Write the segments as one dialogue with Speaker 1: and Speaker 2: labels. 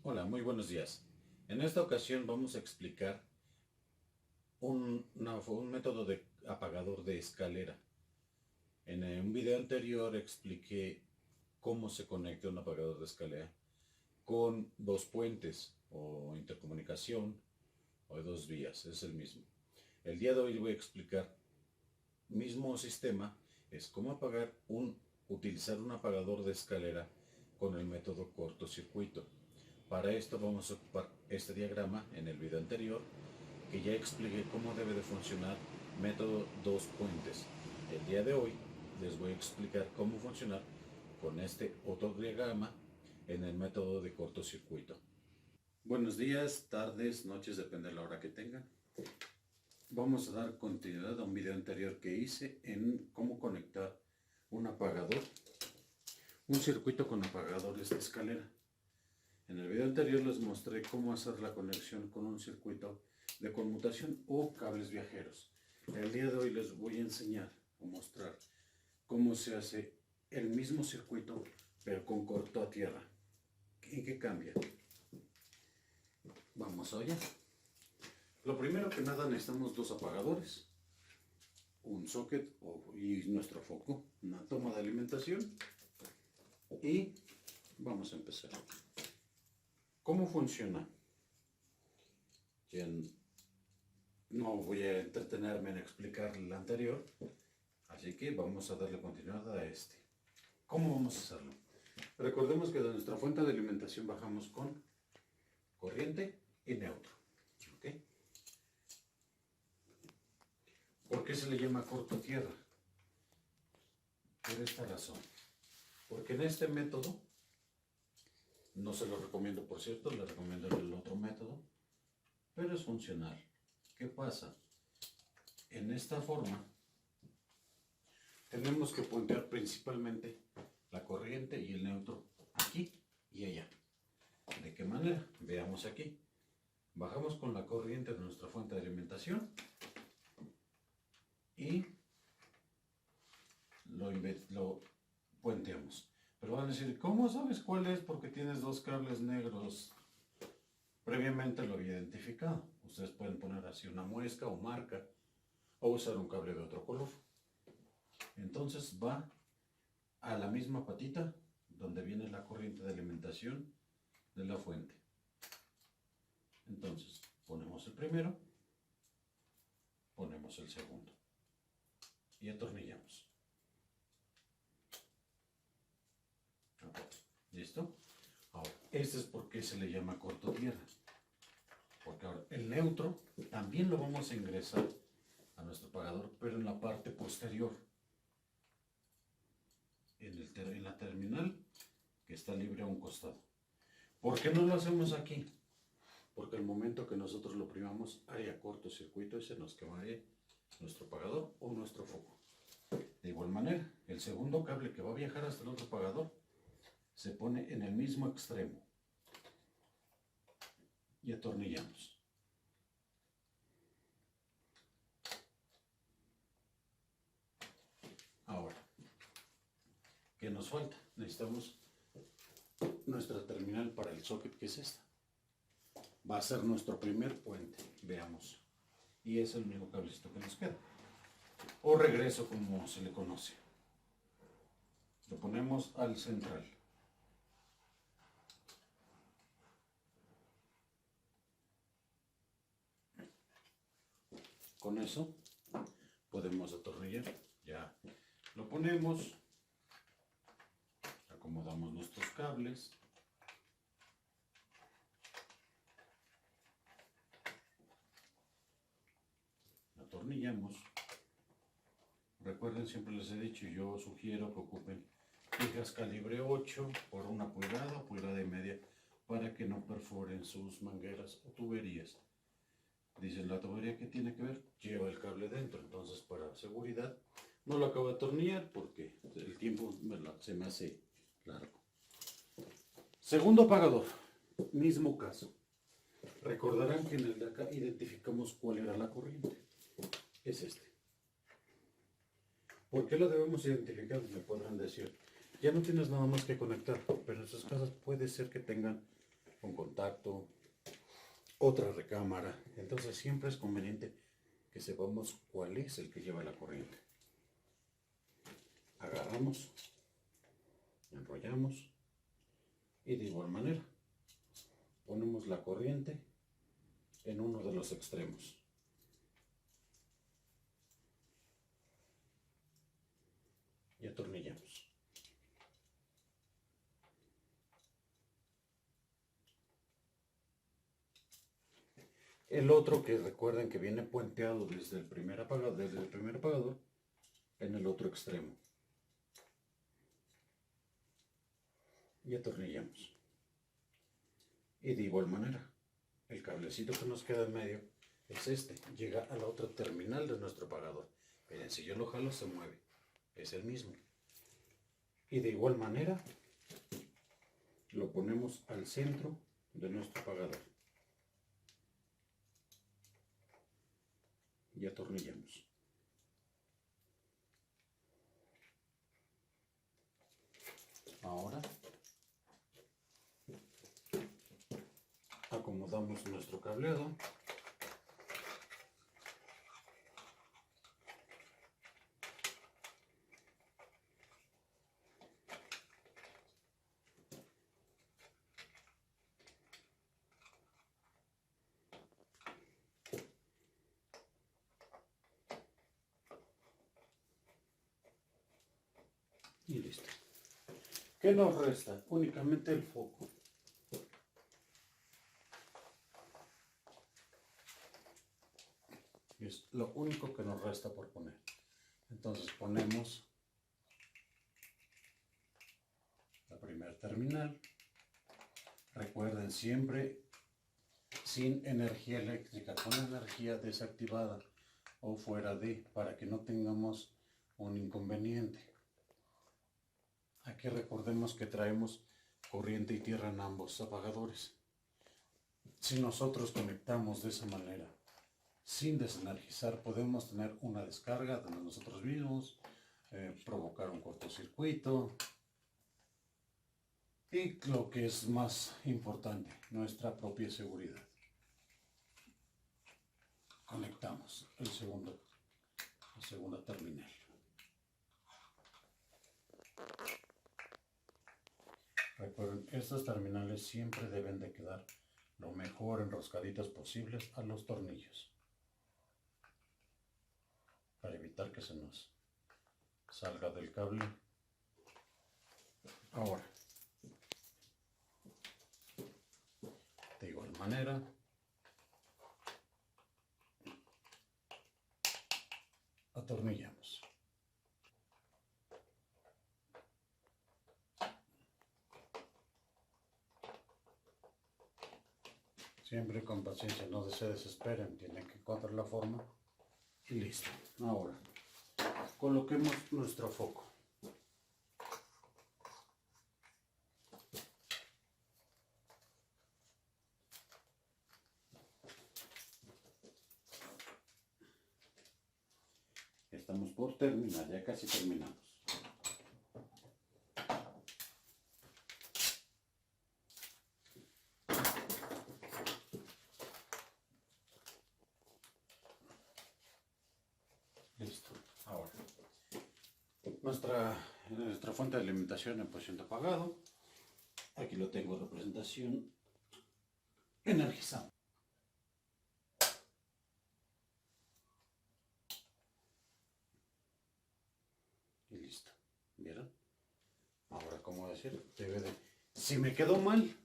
Speaker 1: Hola, muy buenos días. En esta ocasión vamos a explicar un método de apagador de escalera. En un video anterior expliqué cómo se conecta un apagador de escalera con dos puentes o intercomunicación o de dos vías, es el mismo. El día de hoy voy a explicar mismo sistema, es cómo utilizar un apagador de escalera con el método cortocircuito. Para esto vamos a ocupar este diagrama en el video anterior, que ya expliqué cómo debe de funcionar método dos puentes. El día de hoy les voy a explicar cómo funcionar con este otro diagrama en el método de cortocircuito. Buenos días, tardes, noches, depende de la hora que tengan. Vamos a dar continuidad a un video anterior que hice en cómo conectar un apagador, un circuito con apagadores de escalera. En el video anterior les mostré cómo hacer la conexión con un circuito de conmutación o cables viajeros. El día de hoy les voy a enseñar o mostrar cómo se hace el mismo circuito pero con corto a tierra. ¿En qué cambia? Vamos allá. Lo primero que nada necesitamos dos apagadores, un socket y nuestro foco, una toma de alimentación y vamos a empezar. ¿Cómo funciona? No voy a entretenerme en explicar el anterior, así que vamos a darle continuidad a este. ¿Cómo vamos a hacerlo? Recordemos que de nuestra fuente de alimentación bajamos con corriente y neutro. ¿Okay? ¿Por qué se le llama corto tierra? Por esta razón. Porque en este método, no se lo recomiendo por cierto, le recomiendo el otro método, pero es funcional. ¿Qué pasa? En esta forma tenemos que puntear principalmente la corriente y el neutro aquí y allá. ¿De qué manera? Veamos aquí. Bajamos con la corriente de nuestra fuente de alimentación y lo puenteamos. Pero van a decir, ¿cómo sabes cuál es? Porque tienes dos cables negros. Previamente lo había identificado. Ustedes pueden poner así una muesca o marca o usar un cable de otro color. Entonces va a la misma patita donde viene la corriente de alimentación de la fuente. Entonces ponemos el primero, ponemos el segundo y atornillamos. ¿Listo? Ahora, este es por qué se le llama corto tierra. Porque ahora el neutro también lo vamos a ingresar a nuestro apagador, pero en la parte posterior. En la terminal que está libre a un costado. ¿Por qué no lo hacemos aquí? Porque el momento que nosotros lo primamos haría cortocircuito y se nos quemaría nuestro apagador o nuestro foco. De igual manera, el segundo cable que va a viajar hasta el otro apagador se pone en el mismo extremo y atornillamos. Ahora, ¿qué nos falta? Necesitamos nuestra terminal para el socket, que es esta. Va a ser nuestro primer puente, veamos. Y es el único cablecito que nos queda. O regreso, como se le conoce. Lo ponemos al central. Con eso podemos atornillar. Ya lo ponemos, acomodamos nuestros cables, atornillamos. Recuerden, siempre les he dicho, yo sugiero que ocupen pijas calibre 8 por 1 pulgada o pulgada y media para que no perforen sus mangueras o tuberías. Dicen, la tubería que tiene que ver, lleva el cable dentro, entonces para seguridad no lo acabo de atornillar porque el tiempo se me hace largo. Segundo apagador, mismo caso. Recordarán que en el de acá identificamos cuál era la corriente. Es este. ¿Por qué lo debemos identificar? Me podrán decir, ya no tienes nada más que conectar, pero en sus casas puede ser que tengan un contacto, otra recámara. Entonces siempre es conveniente que sepamos cuál es el que lleva la corriente. Agarramos, enrollamos y de igual manera ponemos la corriente en uno de los extremos. Y atornillamos. El otro, que recuerden que viene puenteado desde el primer apagador en el otro extremo. Y atornillamos. Y de igual manera, el cablecito que nos queda en medio es este. Llega a la otra terminal de nuestro apagador. Miren, si yo lo jalo se mueve. Es el mismo. Y de igual manera, lo ponemos al centro de nuestro apagador. Y atornillamos. Ahora acomodamos nuestro cableado. Y listo. ¿Qué nos resta? Únicamente el foco. Es lo único que nos resta por poner. Entonces ponemos la primera terminal. Recuerden, siempre sin energía eléctrica, con energía desactivada o fuera de, para que no tengamos un inconveniente. Aquí recordemos que traemos corriente y tierra en ambos apagadores. Si nosotros conectamos de esa manera, sin desenergizar, podemos tener una descarga de nosotros mismos, provocar un cortocircuito y lo que es más importante, nuestra propia seguridad. Conectamos la segunda terminal. Recuerden, estas terminales siempre deben de quedar lo mejor enroscaditas posibles a los tornillos, para evitar que se nos salga del cable. Ahora, de igual manera, atornillamos. Siempre con paciencia, no se desesperen, tienen que encontrar la forma y listo. Ahora, coloquemos nuestro foco. Estamos por terminar, ya casi terminamos. Listo. Ahora, nuestra fuente de alimentación en posición de apagado. Aquí lo tengo, representación energizada. Y listo. ¿Vieron? Ahora, ¿cómo decir? Si me quedó mal,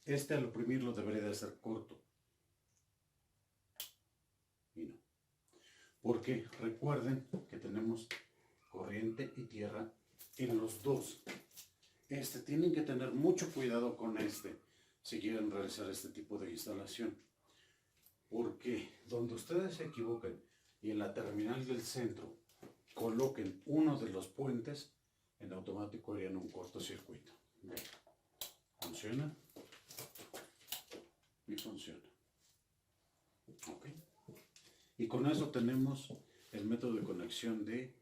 Speaker 1: al oprimirlo debería de ser corto. Y no. Porque recuerden que tenemos corriente y tierra en los dos. Tienen que tener mucho cuidado con si quieren realizar este tipo de instalación. Porque donde ustedes se equivoquen y en la terminal del centro coloquen uno de los puentes, en automático harían un cortocircuito. Bien. Funciona y funciona. Ok. Y con eso tenemos el método de conexión de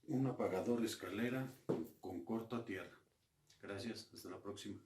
Speaker 1: un apagador escalera con corta tierra. Gracias, hasta la próxima.